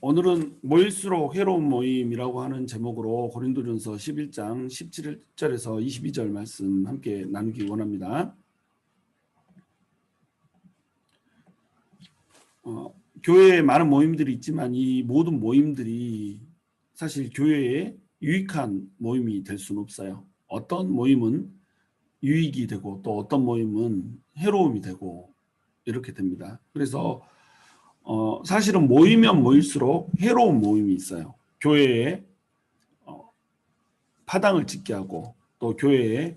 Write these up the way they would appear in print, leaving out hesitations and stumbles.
오늘은 모일수록 해로운 모임이라고 하는 제목으로 고린도전서 11장 17절에서 22절 말씀 함께 나누기 원합니다. 교회에 많은 모임들이 있지만 이 모든 모임들이 사실 교회에 유익한 모임이 될 수는 없어요. 어떤 모임은 유익이 되고 또 어떤 모임은 해로움이 되고 이렇게 됩니다. 그래서 사실은 모이면 모일수록 해로운 모임이 있어요. 교회에 파당을 짓게 하고 또 교회에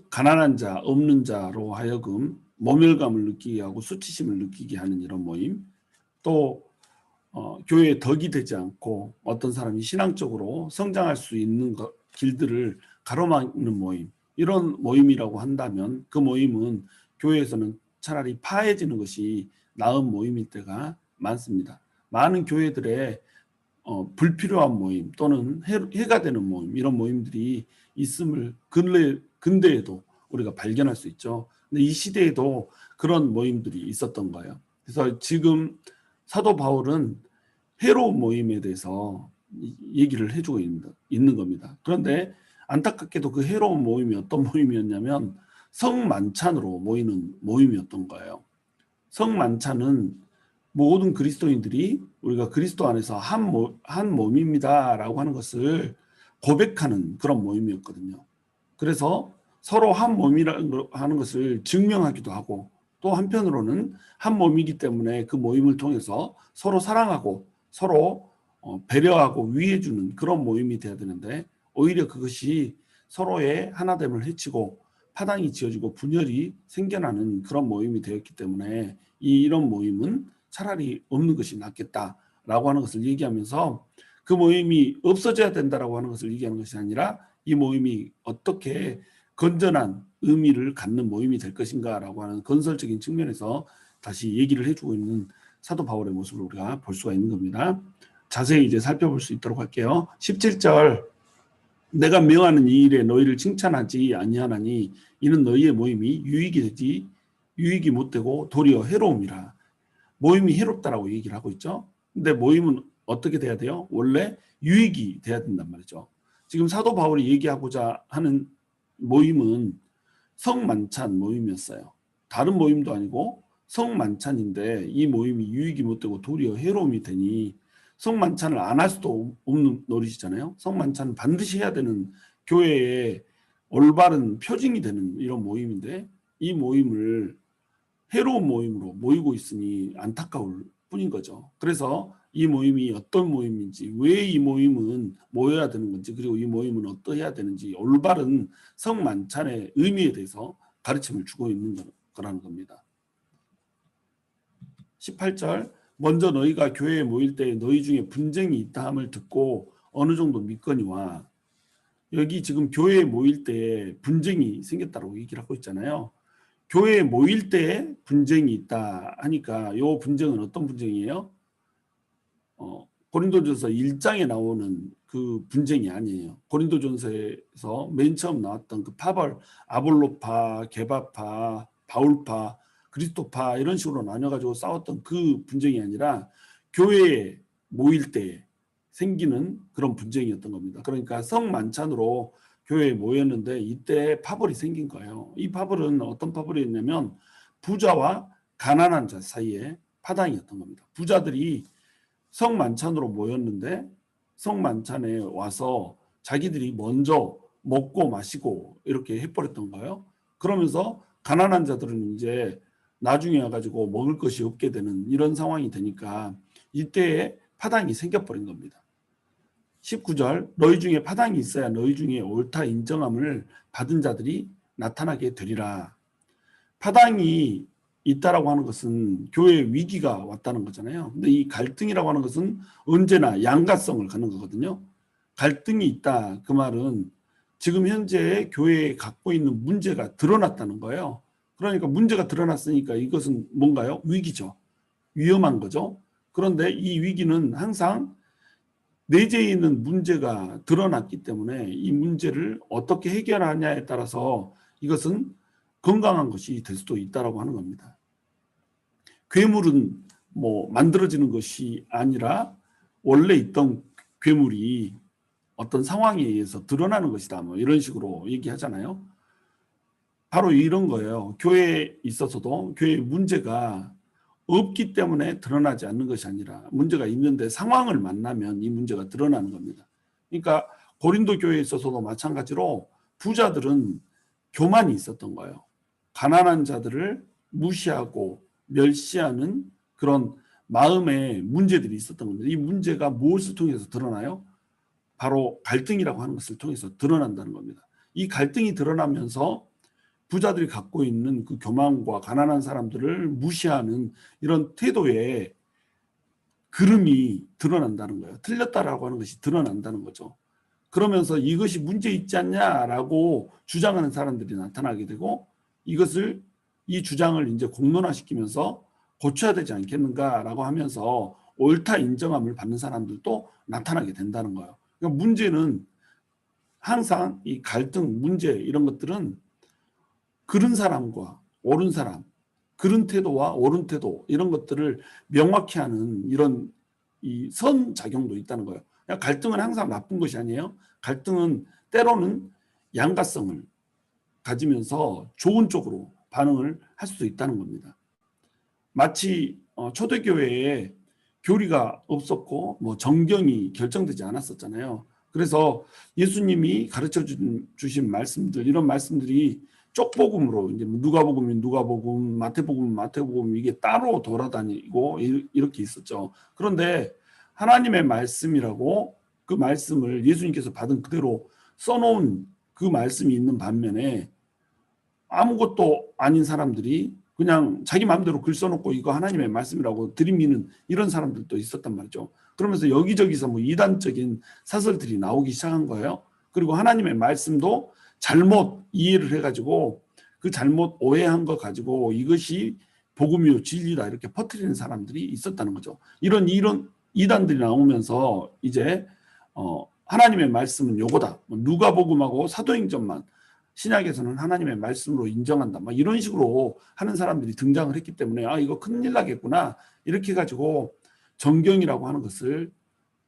가난한 자, 없는 자로 하여금 모멸감을 느끼게 하고 수치심을 느끼게 하는 이런 모임, 또 교회에 덕이 되지 않고 어떤 사람이 신앙적으로 성장할 수 있는 길들을 가로막는 모임, 이런 모임이라고 한다면 그 모임은 교회에서는 차라리 파해지는 것이 나은 모임일 때가 많습니다. 많은 교회들의 불필요한 모임 또는 해가 되는 모임, 이런 모임들이 있음을 근대에도 우리가 발견할 수 있죠. 근데 이 시대에도 그런 모임들이 있었던 거예요. 그래서 지금 사도 바울은 해로운 모임에 대해서 얘기를 해주고 있는 겁니다. 그런데 안타깝게도 그 해로운 모임이 어떤 모임이었냐면 성만찬으로 모이는 모임이었던 거예요. 성만찬은 모든 그리스도인들이 우리가 그리스도 안에서 한 몸입니다라고 하는 것을 고백하는 그런 모임이었거든요. 그래서 서로 한 몸이라는 하는 것을 증명하기도 하고, 또 한편으로는 한 몸이기 때문에 그 모임을 통해서 서로 사랑하고 서로 배려하고 위해주는 그런 모임이 돼야 되는데, 오히려 그것이 서로의 하나됨을 해치고 파당이 지어지고 분열이 생겨나는 그런 모임이 되었기 때문에 이런 모임은 차라리 없는 것이 낫겠다라고 하는 것을 얘기하면서, 그 모임이 없어져야 된다라고 하는 것을 얘기하는 것이 아니라 이 모임이 어떻게 건전한 의미를 갖는 모임이 될 것인가라고 하는 건설적인 측면에서 다시 얘기를 해주고 있는 사도 바울의 모습을 우리가 볼 수가 있는 겁니다. 자세히 이제 살펴볼 수 있도록 할게요. 17절, 내가 명하는 이 일에 너희를 칭찬하지 아니하나니 이는 너희의 모임이 유익이 못되고 도리어 해로움이라. 모임이 해롭다라고 얘기를 하고 있죠. 근데 모임은 어떻게 돼야 돼요? 원래 유익이 돼야 된단 말이죠. 지금 사도 바울이 얘기하고자 하는 모임은 성만찬 모임이었어요. 다른 모임도 아니고 성만찬인데 이 모임이 유익이 못되고 도리어 해로움이 되니, 성만찬을 안 할 수도 없는 노릇이잖아요. 성만찬은 반드시 해야 되는 교회의 올바른 표징이 되는 이런 모임인데, 이 모임을 해로운 모임으로 모이고 있으니 안타까울 뿐인 거죠. 그래서 이 모임이 어떤 모임인지, 왜 이 모임은 모여야 되는 건지, 그리고 이 모임은 어떠해야 되는지 올바른 성만찬의 의미에 대해서 가르침을 주고 있는 거라는 겁니다. 18절, 먼저 너희가 교회에 모일 때 너희 중에 분쟁이 있다 함을 듣고 어느 정도 믿거니와. 여기 지금 교회에 모일 때 분쟁이 생겼다고 얘기를 하고 있잖아요. 교회에 모일 때 분쟁이 있다 하니까 이 분쟁은 어떤 분쟁이에요? 고린도전서 1장에 나오는 그 분쟁이 아니에요. 고린도전서에서 맨 처음 나왔던 그 파벌, 아볼로파, 게바파, 바울파, 그리스도파 이런 식으로 나눠가지고 싸웠던 그 분쟁이 아니라 교회에 모일 때 생기는 그런 분쟁이었던 겁니다. 그러니까 성만찬으로 교회에 모였는데 이때 파벌이 생긴 거예요. 이 파벌은 어떤 파벌이었냐면 부자와 가난한 자 사이에 파당이었던 겁니다. 부자들이 성만찬으로 모였는데 성만찬에 와서 자기들이 먼저 먹고 마시고 이렇게 해버렸던 거예요. 그러면서 가난한 자들은 이제 나중에 와가지고 먹을 것이 없게 되는 이런 상황이 되니까 이때에 파당이 생겨버린 겁니다. 19절, 너희 중에 파당이 있어야 너희 중에 옳다 인정함을 받은 자들이 나타나게 되리라. 파당이 있다라고 하는 것은 교회에 위기가 왔다는 거잖아요. 근데 이 갈등이라고 하는 것은 언제나 양가성을 갖는 거거든요. 갈등이 있다, 그 말은 지금 현재 교회에 갖고 있는 문제가 드러났다는 거예요. 그러니까 문제가 드러났으니까 이것은 뭔가요? 위기죠. 위험한 거죠. 그런데 이 위기는 항상 내재해 있는 문제가 드러났기 때문에 이 문제를 어떻게 해결하냐에 따라서 이것은 건강한 것이 될 수도 있다라고 하는 겁니다. 괴물은 뭐 만들어지는 것이 아니라 원래 있던 괴물이 어떤 상황에 의해서 드러나는 것이다. 뭐 이런 식으로 얘기하잖아요. 바로 이런 거예요. 교회에 있어서도 교회의 문제가 없기 때문에 드러나지 않는 것이 아니라 문제가 있는데 상황을 만나면 이 문제가 드러나는 겁니다. 그러니까 고린도 교회에 있어서도 마찬가지로 부자들은 교만이 있었던 거예요. 가난한 자들을 무시하고 멸시하는 그런 마음의 문제들이 있었던 겁니다. 이 문제가 무엇을 통해서 드러나요? 바로 갈등이라고 하는 것을 통해서 드러난다는 겁니다. 이 갈등이 드러나면서 부자들이 갖고 있는 그 교만과 가난한 사람들을 무시하는 이런 태도에 그름이 드러난다는 거예요. 틀렸다라고 하는 것이 드러난다는 거죠. 그러면서 이것이 문제 있지 않냐라고 주장하는 사람들이 나타나게 되고 이것을 이 주장을 이제 공론화시키면서 고쳐야 되지 않겠는가라고 하면서 옳다 인정함을 받는 사람들도 나타나게 된다는 거예요. 그러니까 문제는 항상 이 갈등, 문제 이런 것들은 그른 사람과 옳은 사람, 그른 태도와 옳은 태도 이런 것들을 명확히 하는 이런 이 선작용도 있다는 거예요. 갈등은 항상 나쁜 것이 아니에요. 갈등은 때로는 양가성을 가지면서 좋은 쪽으로 반응을 할 수도 있다는 겁니다. 마치 초대교회에 교리가 없었고 뭐 정경이 결정되지 않았었잖아요. 그래서 예수님이 가르쳐 주신 말씀들 이런 말씀들이 쪽복음으로 이제 누가복음이면 누가복음, 마태복음은 마태복음 이게 따로 돌아다니고 이렇게 있었죠. 그런데 하나님의 말씀이라고 그 말씀을 예수님께서 받은 그대로 써놓은 그 말씀이 있는 반면에 아무것도 아닌 사람들이 그냥 자기 마음대로 글 써놓고 이거 하나님의 말씀이라고 들이미는 이런 사람들도 있었단 말이죠. 그러면서 여기저기서 뭐 이단적인 사설들이 나오기 시작한 거예요. 그리고 하나님의 말씀도 잘못 이해를 해가지고 그 잘못 오해한 거 가지고 이것이 복음이요 진리다 이렇게 퍼뜨리는 사람들이 있었다는 거죠. 이런 이단들이 나오면서 이제 하나님의 말씀은 요거다. 누가복음하고 사도행전만 신약에서는 하나님의 말씀으로 인정한다. 막 이런 식으로 하는 사람들이 등장을 했기 때문에 아 이거 큰일 나겠구나 이렇게 해가지고 정경이라고 하는 것을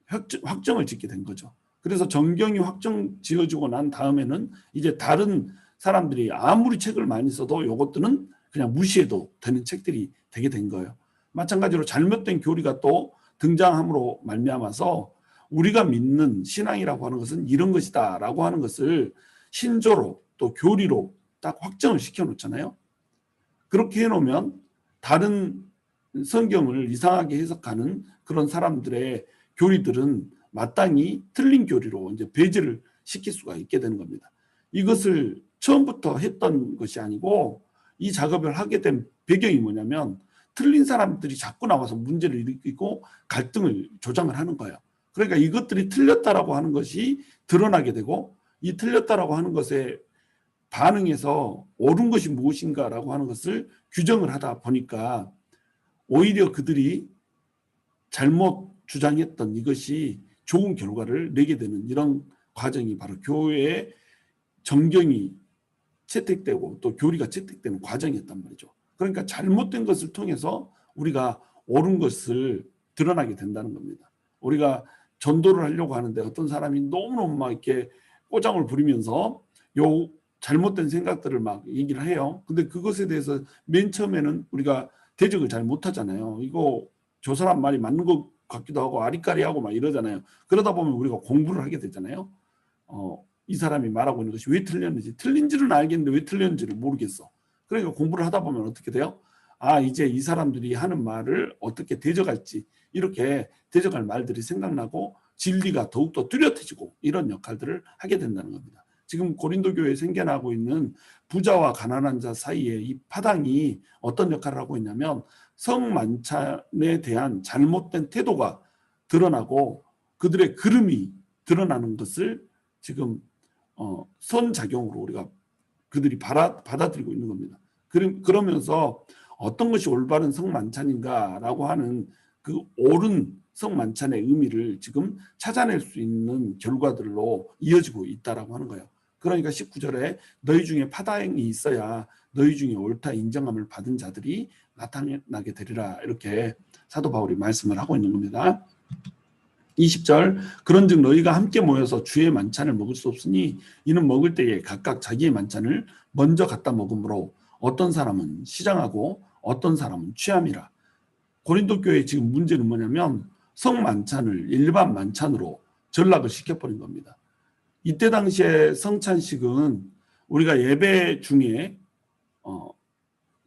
확정을 짓게 된 거죠. 그래서 정경이 확정 지어지고 난 다음에는 이제 다른 사람들이 아무리 책을 많이 써도 이것들은 그냥 무시해도 되는 책들이 되게 된 거예요. 마찬가지로 잘못된 교리가 또 등장함으로 말미암아서 우리가 믿는 신앙이라고 하는 것은 이런 것이다라고 하는 것을 신조로 또 교리로 딱 확정을 시켜 놓잖아요. 그렇게 해놓으면 다른 성경을 이상하게 해석하는 그런 사람들의 교리들은 마땅히 틀린 교리로 이제 배제를 시킬 수가 있게 되는 겁니다. 이것을 처음부터 했던 것이 아니고 이 작업을 하게 된 배경이 뭐냐면 틀린 사람들이 자꾸 나와서 문제를 일으키고 갈등을 조장을 하는 거예요. 그러니까 이것들이 틀렸다라고 하는 것이 드러나게 되고 이 틀렸다라고 하는 것에 반응해서 옳은 것이 무엇인가라고 하는 것을 규정을 하다 보니까 오히려 그들이 잘못 주장했던 이것이 좋은 결과를 내게 되는 이런 과정이 바로 교회의 정경이 채택되고 또 교리가 채택되는 과정이었단 말이죠. 그러니까 잘못된 것을 통해서 우리가 옳은 것을 드러나게 된다는 겁니다. 우리가 전도를 하려고 하는데 어떤 사람이 너무너무 막 이렇게 꼬장을 부리면서 요 잘못된 생각들을 막 얘기를 해요. 근데 그것에 대해서 맨 처음에는 우리가 대적을 잘 못하잖아요. 이거 저 사람 말이 맞는 것 같기도 하고 아리까리하고 막 이러잖아요. 그러다 보면 우리가 공부를 하게 되잖아요. 이 사람이 말하고 있는 것이 왜 틀렸는지 틀린지는 알겠는데 왜 틀렸는지를 모르겠어. 그러니까 공부를 하다 보면 어떻게 돼요? 아 이제 이 사람들이 하는 말을 어떻게 대적할지 이렇게 대적할 말들이 생각나고 진리가 더욱더 뚜렷해지고 이런 역할들을 하게 된다는 겁니다. 지금 고린도 교회에 생겨나고 있는 부자와 가난한 자 사이에 이 파당이 어떤 역할을 하고 있냐면 성만찬에 대한 잘못된 태도가 드러나고 그들의 그름이 드러나는 것을 지금 선작용으로 우리가 그들이 받아들이고 있는 겁니다. 그러면서 어떤 것이 올바른 성만찬인가라고 하는 그 옳은 성만찬의 의미를 지금 찾아낼 수 있는 결과들로 이어지고 있다라고 하는 거예요. 그러니까 19절에 너희 중에 파당이 있어야 너희 중에 옳다 인정함을 받은 자들이 나타나게 되리라 이렇게 사도 바울이 말씀을 하고 있는 겁니다. 20절 그런즉 너희가 함께 모여서 주의 만찬을 먹을 수 없으니 이는 먹을 때에 각각 자기의 만찬을 먼저 갖다 먹으므로 어떤 사람은 시장하고 어떤 사람은 취함이라. 고린도 교회 지금 문제는 뭐냐면 성만찬을 일반 만찬으로 전락을 시켜버린 겁니다. 이때 당시에 성찬식은 우리가 예배 중에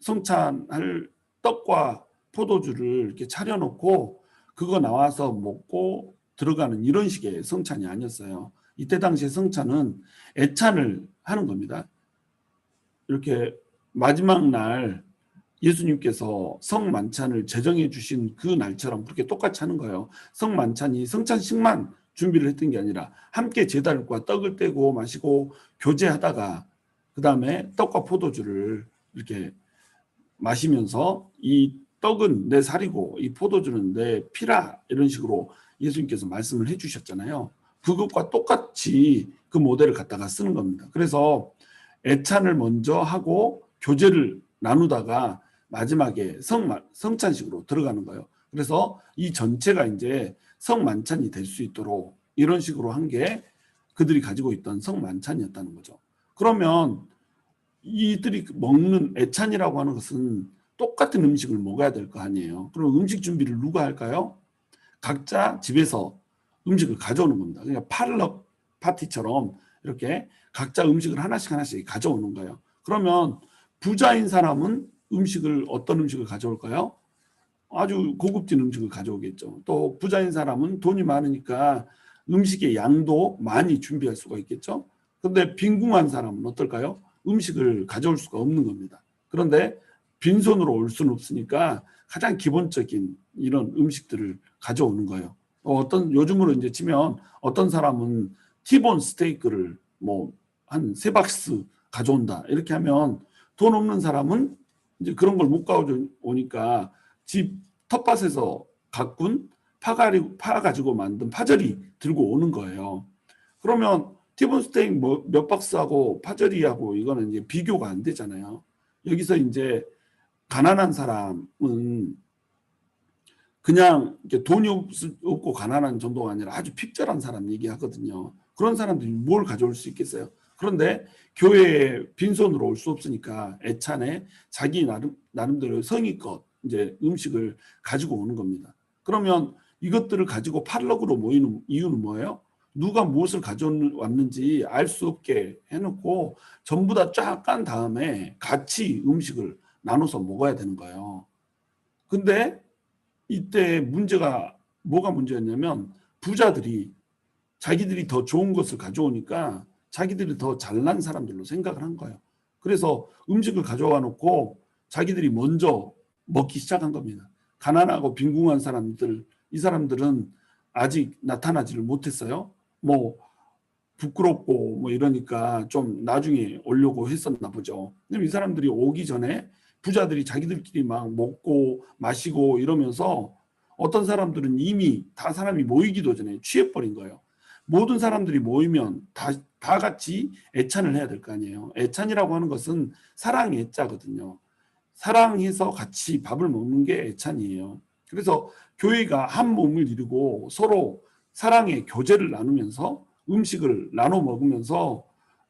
성찬할 떡과 포도주를 이렇게 차려놓고 그거 나와서 먹고 들어가는 이런 식의 성찬이 아니었어요. 이때 당시에 성찬은 애찬을 하는 겁니다. 이렇게 마지막 날 예수님께서 성만찬을 제정해 주신 그 날처럼 그렇게 똑같이 하는 거예요. 성만찬이 성찬식만 준비를 했던 게 아니라 함께 제단과 떡을 떼고 마시고 교제하다가 그 다음에 떡과 포도주를 이렇게 마시면서 이 떡은 내 살이고 이 포도주는 내 피라 이런 식으로 예수님께서 말씀을 해주셨잖아요. 그것과 똑같이 그 모델을 갖다가 쓰는 겁니다. 그래서 애찬을 먼저 하고 교제를 나누다가 마지막에 성찬식으로 들어가는 거예요. 그래서 이 전체가 이제 성만찬이 될 수 있도록 이런 식으로 한 게 그들이 가지고 있던 성만찬이었다는 거죠. 그러면 이들이 먹는 애찬이라고 하는 것은 똑같은 음식을 먹어야 될 거 아니에요. 그럼 음식 준비를 누가 할까요? 각자 집에서 음식을 가져오는 겁니다. 그러니까 팔럭 파티처럼 이렇게 각자 음식을 하나씩 가져오는 거예요. 그러면 부자인 사람은 어떤 음식을 가져올까요? 아주 고급진 음식을 가져오겠죠. 또 부자인 사람은 돈이 많으니까 음식의 양도 많이 준비할 수가 있겠죠. 그런데 빈궁한 사람은 어떨까요? 음식을 가져올 수가 없는 겁니다. 그런데 빈손으로 올 수는 없으니까 가장 기본적인 이런 음식들을 가져오는 거예요. 요즘으로 이제 치면 어떤 사람은 티본 스테이크를 뭐 한 3박스 가져온다. 이렇게 하면 돈 없는 사람은 이제 그런 걸 못 가져오니까 집 텃밭에서 가꾼 파 가지고 만든 파절이 들고 오는 거예요. 그러면 티본 스테이크 몇 박스하고 파절이하고 이거는 이제 비교가 안 되잖아요. 여기서 이제 가난한 사람은 그냥 돈이 없고 가난한 정도가 아니라 아주 핍절한 사람 얘기하거든요. 그런 사람들이 뭘 가져올 수 있겠어요? 그런데 교회에 빈손으로 올 수 없으니까 애찬에 자기 나름대로 성의껏 이제 음식을 가지고 오는 겁니다. 그러면 이것들을 가지고 팔럭으로 모이는 이유는 뭐예요? 누가 무엇을 가져왔는지 알 수 없게 해놓고 전부 다 쫙 깐 다음에 같이 음식을 나눠서 먹어야 되는 거예요. 근데 이때 뭐가 문제였냐면 부자들이 자기들이 더 좋은 것을 가져오니까 자기들이 더 잘난 사람들로 생각을 한 거예요. 그래서 음식을 가져와 놓고 자기들이 먼저 먹기 시작한 겁니다. 가난하고 빈궁한 사람들, 이 사람들은 아직 나타나지를 못했어요. 뭐 부끄럽고 뭐 이러니까 좀 나중에 오려고 했었나 보죠. 근데 이 사람들이 오기 전에 부자들이 자기들끼리 막 먹고 마시고 이러면서 어떤 사람들은 이미 다 사람이 모이기도 전에 취해버린 거예요. 모든 사람들이 모이면 다 같이 애찬을 해야 될 거 아니에요. 애찬이라고 하는 것은 사랑의 애자거든요. 사랑해서 같이 밥을 먹는 게 애찬이에요. 그래서 교회가 한 몸을 이루고 서로 사랑의 교제를 나누면서 음식을 나눠 먹으면서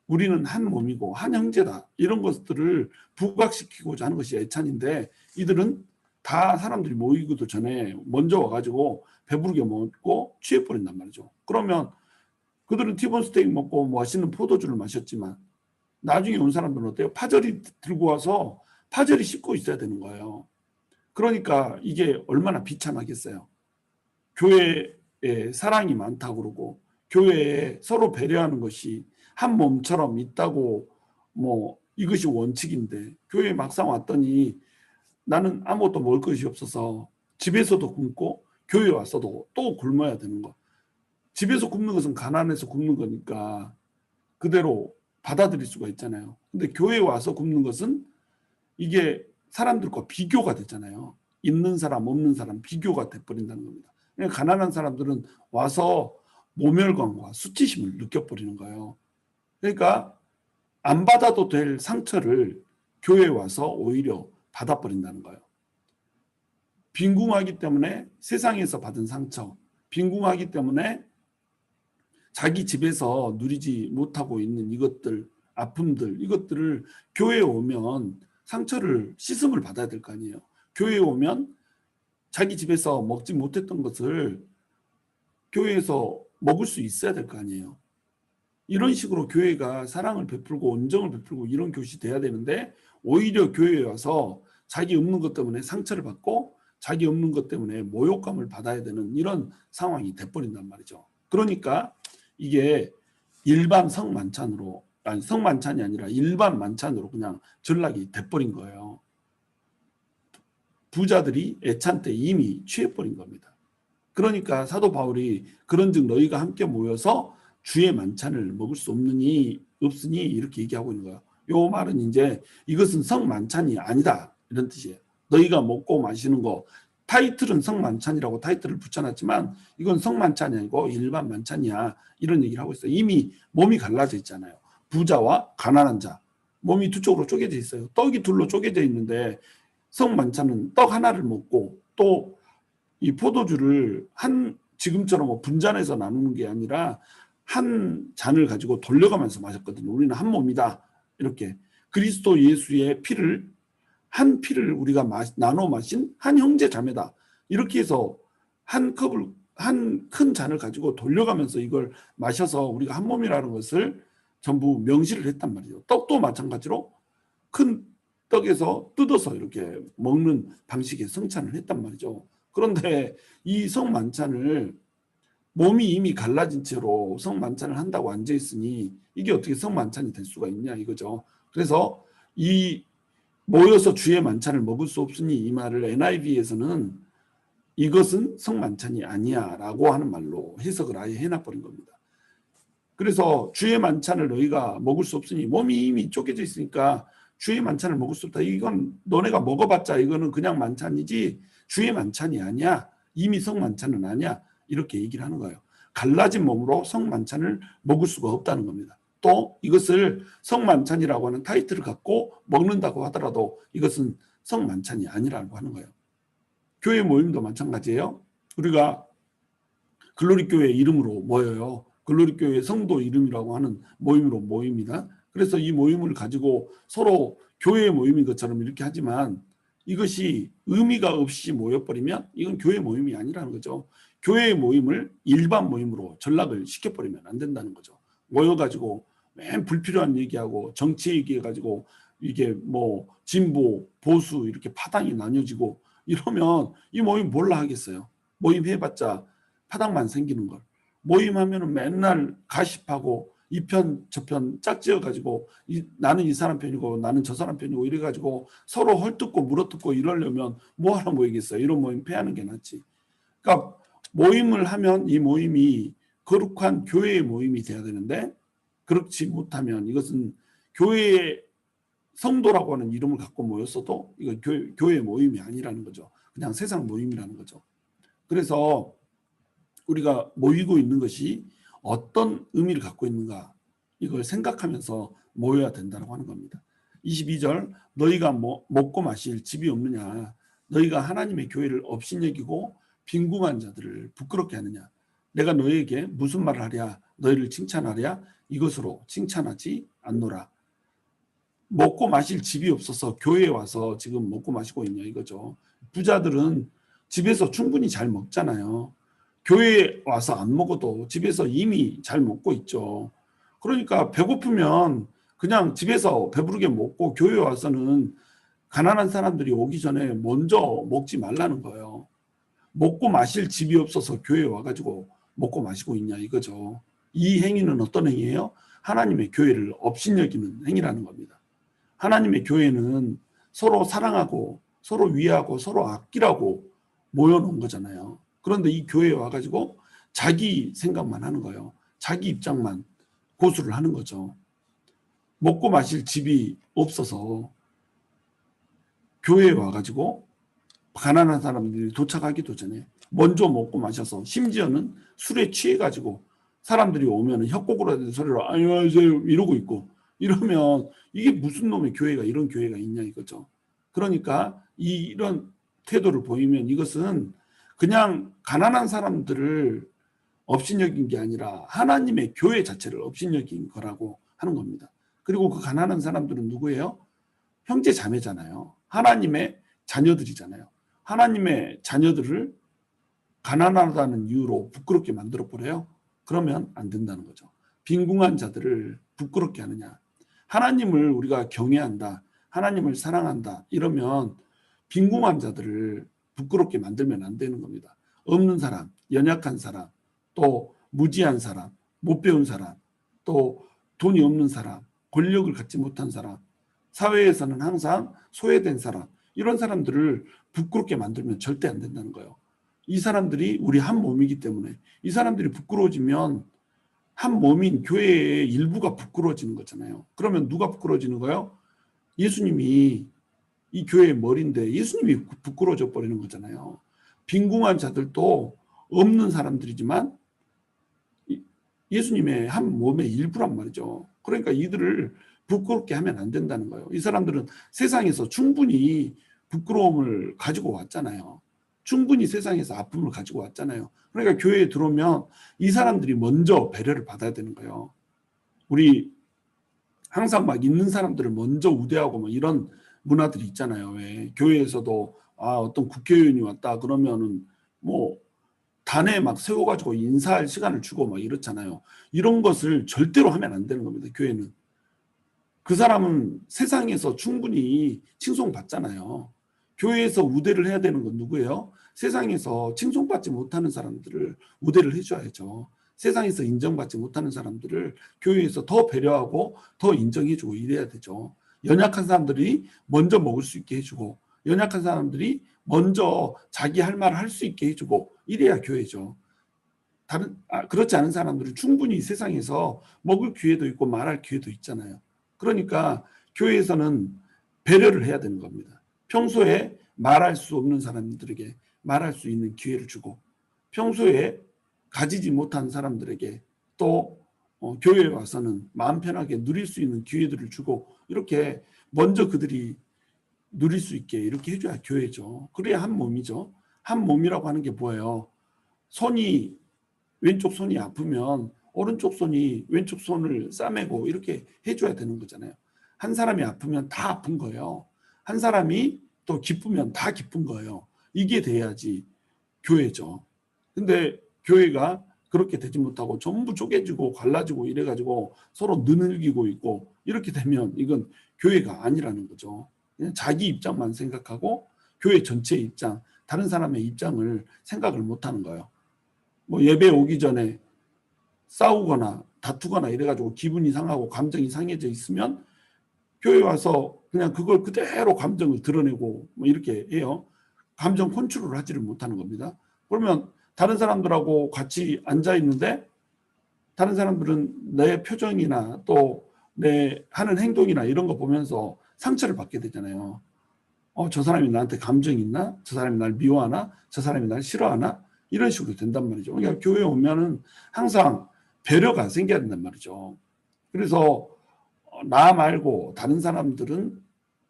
우리는 한 몸이고 한 형제다. 이런 것들을 부각시키고자 하는 것이 애찬인데 이들은 다 사람들이 모이기도 전에 먼저 와가지고 배부르게 먹고 취해버린단 말이죠. 그러면 그들은 티본 스테이크 먹고 맛있는 포도주를 마셨지만 나중에 온 사람들은 어때요? 파절이 들고 와서 파절이 씹고 있어야 되는 거예요. 그러니까 이게 얼마나 비참하겠어요. 교회에 사랑이 많다고 그러고 교회에 서로 배려하는 것이 한 몸처럼 있다고 뭐 이것이 원칙인데 교회에 막상 왔더니 나는 아무것도 먹을 것이 없어서 집에서도 굶고 교회에 왔어도 또 굶어야 되는 거. 집에서 굶는 것은 가난해서 굶는 거니까 그대로 받아들일 수가 있잖아요. 근데 교회에 와서 굶는 것은 이게 사람들과 비교가 되잖아요. 있는 사람 없는 사람 비교가 돼버린다는 겁니다. 그러니까 가난한 사람들은 와서 모멸감과 수치심을 느껴버리는 거예요. 그러니까 안 받아도 될 상처를 교회에 와서 오히려 받아버린다는 거예요. 빈궁하기 때문에 세상에서 받은 상처, 빈궁하기 때문에 자기 집에서 누리지 못하고 있는 이것들, 아픔들, 이것들을 교회에 오면 상처를 씻음을 받아야 될 거 아니에요. 교회에 오면 자기 집에서 먹지 못했던 것을 교회에서 먹을 수 있어야 될 거 아니에요. 이런 식으로 교회가 사랑을 베풀고 온정을 베풀고 이런 교시 돼야 되는데, 오히려 교회에 와서 자기 없는 것 때문에 상처를 받고 자기 없는 것 때문에 모욕감을 받아야 되는 이런 상황이 돼버린단 말이죠. 그러니까 이게 일반 성만찬으로, 아니 성만찬이 아니라 일반 만찬으로 그냥 전락이 돼버린 거예요. 부자들이 애찬 때 이미 취해버린 겁니다. 그러니까 사도 바울이 그런즉 너희가 함께 모여서 주의 만찬을 먹을 수 없으니 이렇게 얘기하고 있는 거예요. 요 말은 이제 이것은 성만찬이 아니다 이런 뜻이에요. 너희가 먹고 마시는 거, 타이틀은 성만찬이라고 타이틀을 붙여놨지만 이건 성만찬이 아니고 일반 만찬이야 이런 얘기를 하고 있어요. 이미 몸이 갈라져 있잖아요. 부자와 가난한 자, 몸이 두 쪽으로 쪼개져 있어요. 떡이 둘로 쪼개져 있는데 성만찬은 떡 하나를 먹고 또 이 포도주를 지금처럼 뭐 분잔해서 나누는 게 아니라 한 잔을 가지고 돌려가면서 마셨거든요. 우리는 한 몸이다. 이렇게 그리스도 예수의 피를, 한 피를 우리가 나눠 마신 한 형제 자매다. 이렇게 해서 한 큰 잔을 가지고 돌려가면서 이걸 마셔서 우리가 한 몸이라는 것을 전부 명시를 했단 말이죠. 떡도 마찬가지로 큰 떡에서 뜯어서 이렇게 먹는 방식의 성찬을 했단 말이죠. 그런데 이 성만찬을 몸이 이미 갈라진 채로 성만찬을 한다고 앉아 있으니 이게 어떻게 성만찬이 될 수가 있냐 이거죠. 그래서 이 모여서 주의 만찬을 먹을 수 없으니 이 말을 NIV에서는 이것은 성만찬이 아니야 라고 하는 말로 해석을 아예 해놔버린 겁니다. 그래서 주의 만찬을 너희가 먹을 수 없으니, 몸이 이미 쪼개져 있으니까 주의 만찬을 먹을 수 없다. 이건 너네가 먹어봤자 이거는 그냥 만찬이지 주의 만찬이 아니야. 이미 성만찬은 아니야. 이렇게 얘기를 하는 거예요. 갈라진 몸으로 성만찬을 먹을 수가 없다는 겁니다. 또 이것을 성만찬이라고 하는 타이틀을 갖고 먹는다고 하더라도 이것은 성만찬이 아니라고 하는 거예요. 교회 모임도 마찬가지예요. 우리가 글로리 교회 이름으로 모여요. 글로리 교회 성도 이름이라고 하는 모임으로 모입니다. 그래서 이 모임을 가지고 서로 교회 모임인 것처럼 이렇게 하지만 이것이 의미가 없이 모여버리면 이건 교회 모임이 아니라는 거죠. 교회 모임을 일반 모임으로 전락을 시켜버리면 안 된다는 거죠. 모여가지고 맨 불필요한 얘기하고 정치 얘기해가지고 이게 뭐 진보, 보수 이렇게 파당이 나뉘어지고 이러면 이 모임 뭘라 하겠어요. 모임 해봤자 파당만 생기는 걸. 모임하면은 맨날 가십하고 이 편 저 편 짝지어가지고 나는 이 사람 편이고 나는 저 사람 편이고 이래가지고 서로 헐뜯고 물어뜯고 이러려면 뭐하러 모이겠어요. 이런 모임 패하는 게 낫지. 그러니까 모임을 하면 이 모임이 거룩한 교회의 모임이 돼야 되는데 그렇지 못하면 이것은 교회의 성도라고 하는 이름을 갖고 모였어도 이건 교회 모임이 아니라는 거죠. 그냥 세상 모임이라는 거죠. 그래서 우리가 모이고 있는 것이 어떤 의미를 갖고 있는가 이걸 생각하면서 모여야 된다고 하는 겁니다. 22절 너희가 먹고 마실 집이 없느냐, 너희가 하나님의 교회를 업신여기고 빈궁한 자들을 부끄럽게 하느냐, 내가 너희에게 무슨 말을 하랴, 너희를 칭찬하랴, 이것으로 칭찬하지 않노라. 먹고 마실 집이 없어서 교회에 와서 지금 먹고 마시고 있냐 이거죠. 부자들은 집에서 충분히 잘 먹잖아요. 교회에 와서 안 먹어도 집에서 이미 잘 먹고 있죠. 그러니까 배고프면 그냥 집에서 배부르게 먹고 교회에 와서는 가난한 사람들이 오기 전에 먼저 먹지 말라는 거예요. 먹고 마실 집이 없어서 교회에 와가지고 먹고 마시고 있냐 이거죠. 이 행위는 어떤 행위예요? 하나님의 교회를 업신여기는 행위라는 겁니다. 하나님의 교회는 서로 사랑하고 서로 위하고 서로 아끼라고 모여놓은 거잖아요. 그런데 이 교회에 와가지고 자기 생각만 하는 거예요. 자기 입장만 고수를 하는 거죠. 먹고 마실 집이 없어서 교회에 와가지고 가난한 사람들이 도착하기도 전에 먼저 먹고 마셔서 심지어는 술에 취해가지고 사람들이 오면 협곡으로 된 소리로 안녕하세요 이러고 있고 이러면 이게 무슨 놈의 교회가 이런 교회가 있냐 이거죠. 그러니까 이런 태도를 보이면 이것은 그냥 가난한 사람들을 업신여긴 게 아니라 하나님의 교회 자체를 업신여긴 거라고 하는 겁니다. 그리고 그 가난한 사람들은 누구예요? 형제 자매잖아요. 하나님의 자녀들이잖아요. 하나님의 자녀들을 가난하다는 이유로 부끄럽게 만들어 버려요. 그러면 안 된다는 거죠. 빈궁한 자들을 부끄럽게 하느냐. 하나님을 우리가 경외한다. 하나님을 사랑한다. 이러면 빈궁한 자들을 부끄럽게 만들면 안 되는 겁니다. 없는 사람, 연약한 사람, 또 무지한 사람, 못 배운 사람, 또 돈이 없는 사람, 권력을 갖지 못한 사람, 사회에서는 항상 소외된 사람, 이런 사람들을 부끄럽게 만들면 절대 안 된다는 거예요. 이 사람들이 우리 한 몸이기 때문에 이 사람들이 부끄러워지면 한 몸인 교회의 일부가 부끄러워지는 거잖아요. 그러면 누가 부끄러워지는 거예요? 예수님이 이 교회의 머리인데 예수님이 부끄러워져 버리는 거잖아요. 빈궁한 자들도 없는 사람들이지만 예수님의 한 몸의 일부란 말이죠. 그러니까 이들을 부끄럽게 하면 안 된다는 거예요. 이 사람들은 세상에서 충분히 부끄러움을 가지고 왔잖아요. 충분히 세상에서 아픔을 가지고 왔잖아요. 그러니까 교회에 들어오면 이 사람들이 먼저 배려를 받아야 되는 거예요. 우리 항상 막 있는 사람들을 먼저 우대하고 뭐 이런 문화들이 있잖아요. 왜 교회에서도 어떤 국회의원이 왔다 그러면은 뭐 단에 막 세워가지고 인사할 시간을 주고 막 이렇잖아요. 이런 것을 절대로 하면 안 되는 겁니다. 교회는. 그 사람은 세상에서 충분히 칭송받잖아요. 교회에서 우대를 해야 되는 건 누구예요? 세상에서 칭송받지 못하는 사람들을 우대를 해줘야죠. 세상에서 인정받지 못하는 사람들을 교회에서 더 배려하고 더 인정해주고 이래야 되죠. 연약한 사람들이 먼저 먹을 수 있게 해주고 연약한 사람들이 먼저 자기 할 말을 할 수 있게 해주고 이래야 교회죠. 그렇지 않은 사람들은 충분히 세상에서 먹을 기회도 있고 말할 기회도 있잖아요. 그러니까 교회에서는 배려를 해야 되는 겁니다. 평소에 말할 수 없는 사람들에게 말할 수 있는 기회를 주고 평소에 가지지 못한 사람들에게 또 교회에 와서는 마음 편하게 누릴 수 있는 기회들을 주고 이렇게 먼저 그들이 누릴 수 있게 이렇게 해줘야 교회죠. 그래야 한 몸이죠. 한 몸이라고 하는 게 뭐예요? 왼쪽 손이 아프면 오른쪽 손이 왼쪽 손을 싸매고 이렇게 해줘야 되는 거잖아요. 한 사람이 아프면 다 아픈 거예요. 한 사람이 또 기쁘면 다 기쁜 거예요. 이게 돼야지 교회죠. 근데 교회가 그렇게 되지 못하고 전부 쪼개지고 갈라지고 이래가지고 서로 느늘기고 있고 이렇게 되면 이건 교회가 아니라는 거죠. 그냥 자기 입장만 생각하고 교회 전체의 입장, 다른 사람의 입장을 생각을 못하는 거예요. 뭐 예배 오기 전에 싸우거나 다투거나 이래가지고 기분이 상하고 감정이 상해져 있으면 교회 와서 그냥 그걸 그대로 감정을 드러내고 뭐 이렇게 해요. 감정 컨트롤을 하지를 못하는 겁니다. 그러면 다른 사람들하고 같이 앉아 있는데 다른 사람들은 내 표정이나 또 내 하는 행동이나 이런 거 보면서 상처를 받게 되잖아요. 저 사람이 나한테 감정이 있나? 저 사람이 날 미워하나? 저 사람이 날 싫어하나? 이런 식으로 된단 말이죠. 그러니까 교회에 오면은 항상 배려가 생겨야 된단 말이죠. 그래서 나 말고 다른 사람들은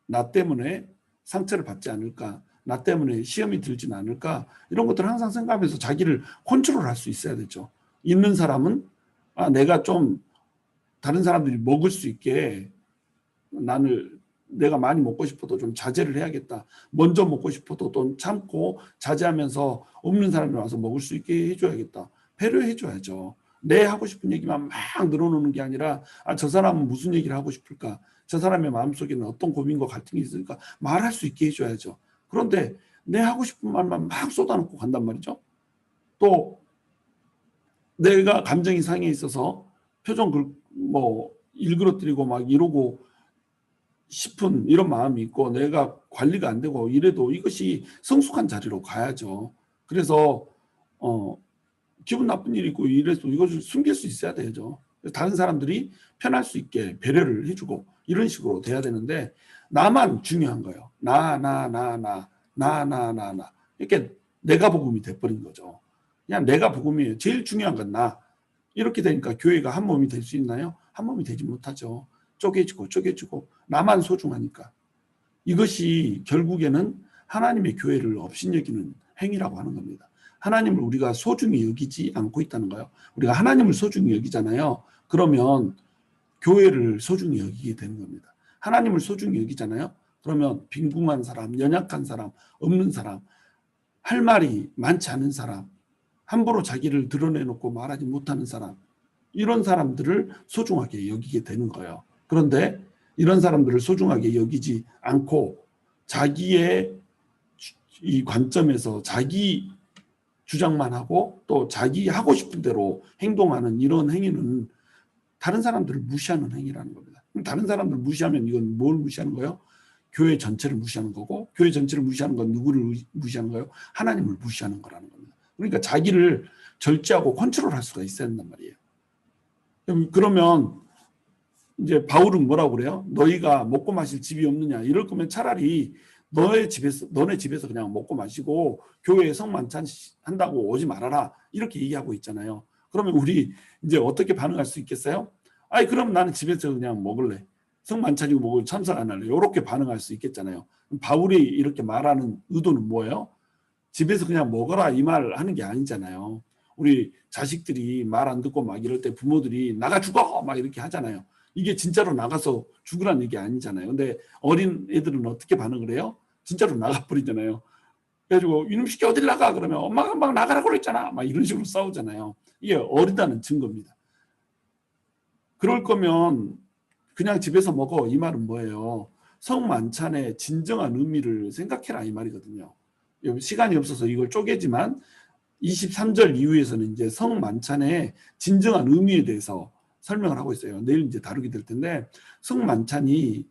나 때문에 상처를 받지 않을까? 나 때문에 시험이 들지는 않을까? 이런 것들을 항상 생각하면서 자기를 컨트롤할 수 있어야 되죠. 있는 사람은 내가 좀 다른 사람들이 먹을 수 있게 내가 많이 먹고 싶어도 좀 자제를 해야겠다. 먼저 먹고 싶어도 또 참고 자제하면서 없는 사람이 와서 먹을 수 있게 해줘야겠다. 배려해줘야죠. 내 하고 싶은 얘기만 막 늘어놓는 게 아니라 저 사람은 무슨 얘기를 하고 싶을까? 저 사람의 마음속에는 어떤 고민과 갈등이 있을까? 말할 수 있게 해줘야죠. 그런데 내 하고 싶은 말만 막 쏟아놓고 간단 말이죠. 또 내가 감정이 상해 있어서 표정 뭐 일그러뜨리고 막 이러고 싶은 이런 마음이 있고 내가 관리가 안 되고 이래도 이것이 성숙한 자리로 가야죠. 그래서 기분 나쁜 일이 있고 이래서 이것을 숨길 수 있어야 되죠. 다른 사람들이 편할 수 있게 배려를 해주고 이런 식으로 돼야 되는데 나만 중요한 거예요. 나. 이렇게 내가 복음이 돼버린 거죠. 그냥 내가 복음이에요. 제일 중요한 건 나. 이렇게 되니까 교회가 한 몸이 될 수 있나요? 한 몸이 되지 못하죠. 쪼개지고 나만 소중하니까. 이것이 결국에는 하나님의 교회를 업신여기는 행위라고 하는 겁니다. 하나님을 우리가 소중히 여기지 않고 있다는 거예요. 우리가 하나님을 소중히 여기잖아요. 그러면 교회를 소중히 여기게 되는 겁니다. 하나님을 소중히 여기잖아요. 그러면 빈궁한 사람, 연약한 사람, 없는 사람, 할 말이 많지 않은 사람, 함부로 자기를 드러내놓고 말하지 못하는 사람, 이런 사람들을 소중하게 여기게 되는 거예요. 그런데 이런 사람들을 소중하게 여기지 않고 자기의 이 관점에서 자기 주장만 하고 또 자기 하고 싶은 대로 행동하는 이런 행위는 다른 사람들을 무시하는 행위라는 겁니다. 다른 사람들을 무시하면 이건 뭘 무시하는 거예요? 교회 전체를 무시하는 거고, 교회 전체를 무시하는 건 누구를 무시하는 거예요? 하나님을 무시하는 거라는 겁니다. 그러니까 자기를 절제하고 컨트롤할 수가 있어야 된단 말이에요. 그러면 이제 바울은 뭐라고 그래요? 너희가 먹고 마실 집이 없느냐? 이럴 거면 차라리 너네 집에서 그냥 먹고 마시고 교회에 성만찬 한다고 오지 말아라. 이렇게 얘기하고 있잖아요. 그러면 우리 이제 어떻게 반응할 수 있겠어요? 아이, 그럼 나는 집에서 그냥 먹을래. 성만찬이고 먹을 참석 안 할래. 이렇게 반응할 수 있겠잖아요. 바울이 이렇게 말하는 의도는 뭐예요? 집에서 그냥 먹어라 이 말 하는 게 아니잖아요. 우리 자식들이 말 안 듣고 막 이럴 때 부모들이 나가 죽어 막 이렇게 하잖아요. 이게 진짜로 나가서 죽으라는 얘기 아니잖아요. 근데 어린 애들은 어떻게 반응을 해요? 진짜로 나가버리잖아요. 그래가지고 이놈 새끼 어딜 나가 그러면 엄마가 막 나가라고 그랬잖아 막 이런 식으로 싸우잖아요. 이게 어리다는 증거입니다. 그럴 거면 그냥 집에서 먹어 이 말은 뭐예요? 성만찬의 진정한 의미를 생각해라 이 말이거든요. 시간이 없어서 이걸 쪼개지만 23절 이후에서는 이제 성만찬의 진정한 의미에 대해서 설명을 하고 있어요. 내일 이제 다루게 될 텐데 성만찬이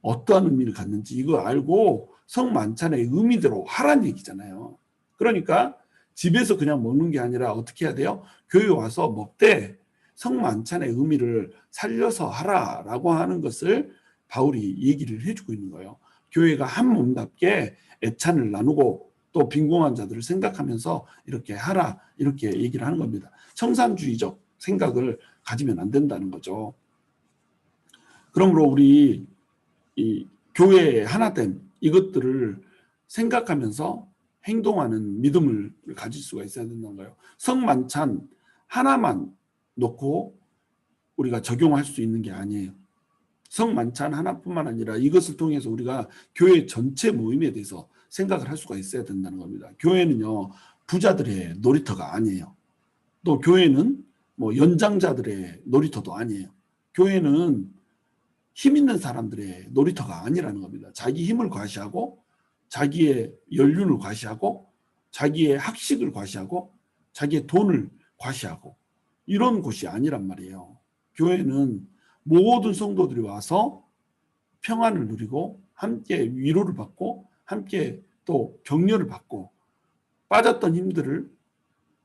어떠한 의미를 갖는지 이거 알고 성만찬의 의미대로 하라는 얘기잖아요. 그러니까 집에서 그냥 먹는 게 아니라 어떻게 해야 돼요? 교회 와서 먹되 성만찬의 의미를 살려서 하라라고 하는 것을 바울이 얘기를 해주고 있는 거예요. 교회가 한 몸답게 애찬을 나누고 또 빈궁한 자들을 생각하면서 이렇게 하라 이렇게 얘기를 하는 겁니다. 청산주의적 생각을 가지면 안 된다는 거죠. 그러므로 우리 이 교회의 하나됨 이것들을 생각하면서 행동하는 믿음을 가질 수가 있어야 된다는 거예요. 성만찬 하나만 놓고 우리가 적용할 수 있는 게 아니에요. 성만찬 하나뿐만 아니라 이것을 통해서 우리가 교회 전체 모임에 대해서 생각을 할 수가 있어야 된다는 겁니다. 교회는요 부자들의 놀이터가 아니에요. 또 교회는 뭐 연장자들의 놀이터도 아니에요. 교회는 힘 있는 사람들의 놀이터가 아니라는 겁니다. 자기 힘을 과시하고 자기의 연륜을 과시하고 자기의 학식을 과시하고 자기의 돈을 과시하고 이런 곳이 아니란 말이에요. 교회는 모든 성도들이 와서 평안을 누리고 함께 위로를 받고 함께 또 격려를 받고 빠졌던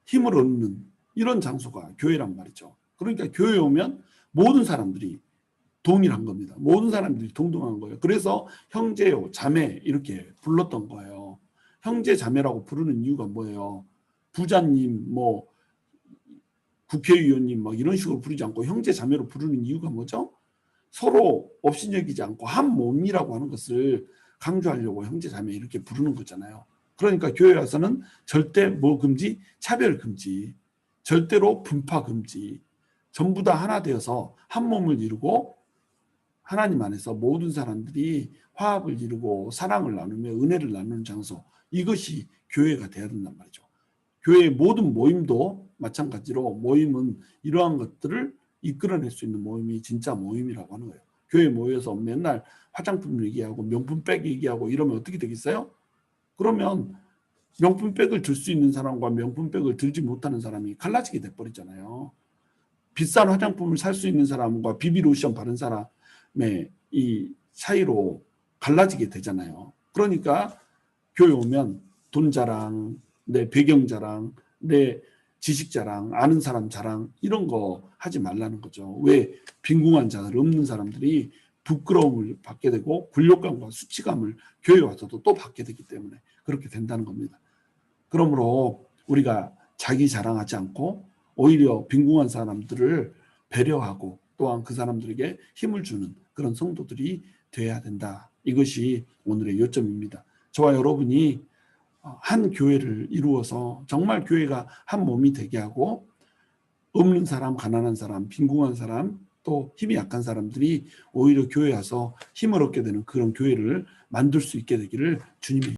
힘을 얻는 이런 장소가 교회란 말이죠. 그러니까 교회에 오면 모든 사람들이 동일한 겁니다. 모든 사람들이 동등한 거예요. 그래서 형제요, 자매 이렇게 불렀던 거예요. 형제, 자매라고 부르는 이유가 뭐예요? 부자님, 뭐 국회의원님 막 이런 식으로 부르지 않고 형제, 자매로 부르는 이유가 뭐죠? 서로 업신여기지 않고 한 몸이라고 하는 것을 강조하려고 형제, 자매 이렇게 부르는 거잖아요. 그러니까 교회 와서는 절대 뭐 금지? 차별 금지. 절대로 분파 금지. 전부 다 하나 되어서 한 몸을 이루고 하나님 안에서 모든 사람들이 화합을 이루고 사랑을 나누며 은혜를 나누는 장소. 이것이 교회가 돼야 된단 말이죠. 교회의 모든 모임도 마찬가지로 모임은 이러한 것들을 이끌어낼 수 있는 모임이 진짜 모임이라고 하는 거예요. 교회에 모여서 맨날 화장품 얘기하고 명품백 얘기하고 이러면 어떻게 되겠어요? 그러면 명품백을 들 수 있는 사람과 명품백을 들지 못하는 사람이 갈라지게 돼버리잖아요. 비싼 화장품을 살 수 있는 사람과 비비로션 바른 사람의 이 사이로 갈라지게 되잖아요. 그러니까 교회 오면 돈 자랑, 내 배경 자랑, 내 지식 자랑, 아는 사람 자랑 이런 거 하지 말라는 거죠. 왜? 빈궁한 자들 없는 사람들이 부끄러움을 받게 되고 굴욕감과 수치감을 교회에 와서도 또 받게 되기 때문에 그렇게 된다는 겁니다. 그러므로 우리가 자기 자랑하지 않고 오히려 빈궁한 사람들을 배려하고 또한 그 사람들에게 힘을 주는 그런 성도들이 돼야 된다. 이것이 오늘의 요점입니다. 저와 여러분이 한 교회를 이루어서 정말 교회가 한 몸이 되게 하고 없는 사람, 가난한 사람, 빈궁한 사람, 또 힘이 약한 사람들이 오히려 교회에 와서 힘을 얻게 되는 그런 교회를 만들 수 있게 되기를 주님의